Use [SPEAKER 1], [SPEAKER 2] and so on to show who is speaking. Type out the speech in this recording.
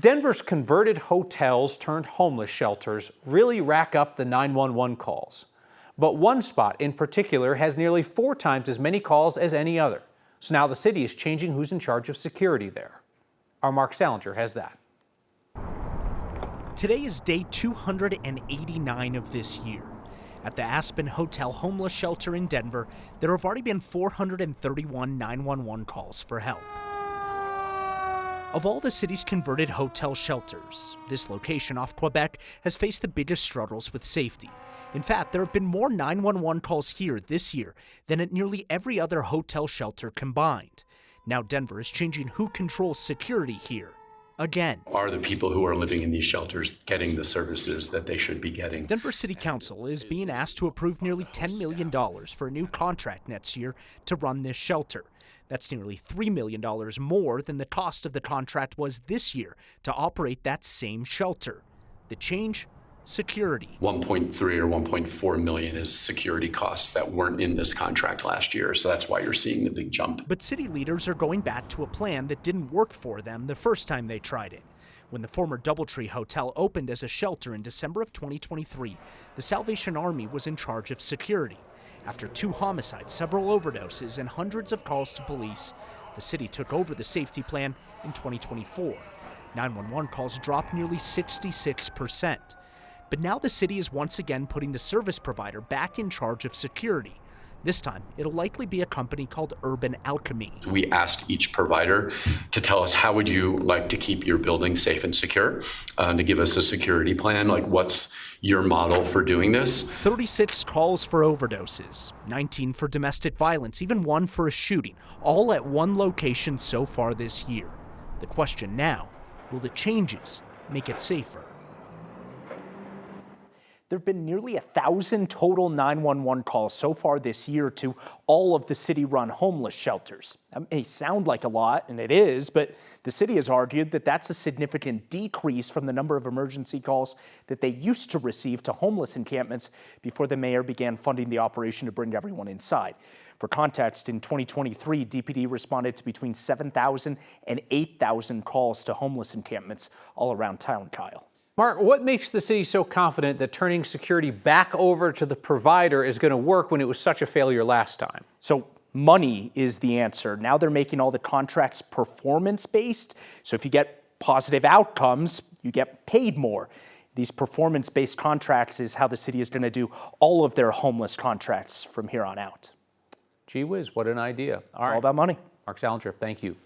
[SPEAKER 1] Denver's converted hotels turned homeless shelters really rack up the 911 calls. But one spot in particular has nearly 4 times as many calls as any other. So now the city is changing who's in charge of security there. Our Mark Salinger has that.
[SPEAKER 2] Today is day 289 of this year. At the Aspen Hotel homeless shelter in Denver, there have already been 431 911 calls for help. Of all the city's converted hotel shelters, this location off Quebec has faced the biggest struggles with safety. In fact, there have been more 911 calls here this year than at nearly every other hotel shelter combined. Now Denver is changing who controls security here. Again.
[SPEAKER 3] Are the people who are living in these shelters getting the services that they should be getting?
[SPEAKER 2] Denver City Council is being asked to approve nearly $10 million for a new contract next year to run this shelter. That's nearly $3 million more than the cost of the contract was this year to operate that same shelter. The change? Security.
[SPEAKER 3] 1.3 or 1.4 million is security costs that weren't in this contract last year, so that's why you're seeing the big jump.
[SPEAKER 2] But city leaders are going back to a plan that didn't work for them the first time they tried it. When the former DoubleTree Hotel opened as a shelter in December of 2023, the Salvation Army was in charge of security. After 2 homicides, several overdoses, and hundreds of calls to police, the city took over the safety plan in 2024. 911 calls dropped nearly 66%. But now the city is once again putting the service provider back in charge of security. This time, it'll likely be a company called Urban Alchemy.
[SPEAKER 3] We asked each provider to tell us, how would you like to keep your building safe and secure, to give us a security plan, like what's your model for doing this?
[SPEAKER 2] 36 calls for overdoses, 19 for domestic violence, even 1 for a shooting, all at one location so far this year. The question now, will the changes make it safer? There have been nearly 1,000 total 911 calls so far this year to all of the city-run homeless shelters. That may sound like a lot, and it is, but the city has argued that that's a significant decrease from the number of emergency calls that they used to receive to homeless encampments before the mayor began funding the operation to bring everyone inside. For context, in 2023, DPD responded to between 7,000 and 8,000 calls to homeless encampments all around town, Kyle.
[SPEAKER 1] Mark, what makes the city so confident that turning security back over to the provider is going to work when it was such a failure last time?
[SPEAKER 2] So money is the answer. Now they're making all the contracts performance-based. So if you get positive outcomes, you get paid more. These performance-based contracts is how the city is going to do all of their homeless contracts from here on out.
[SPEAKER 1] Gee whiz, what an idea.
[SPEAKER 2] It's all about money.
[SPEAKER 1] Mark Salinger, thank you.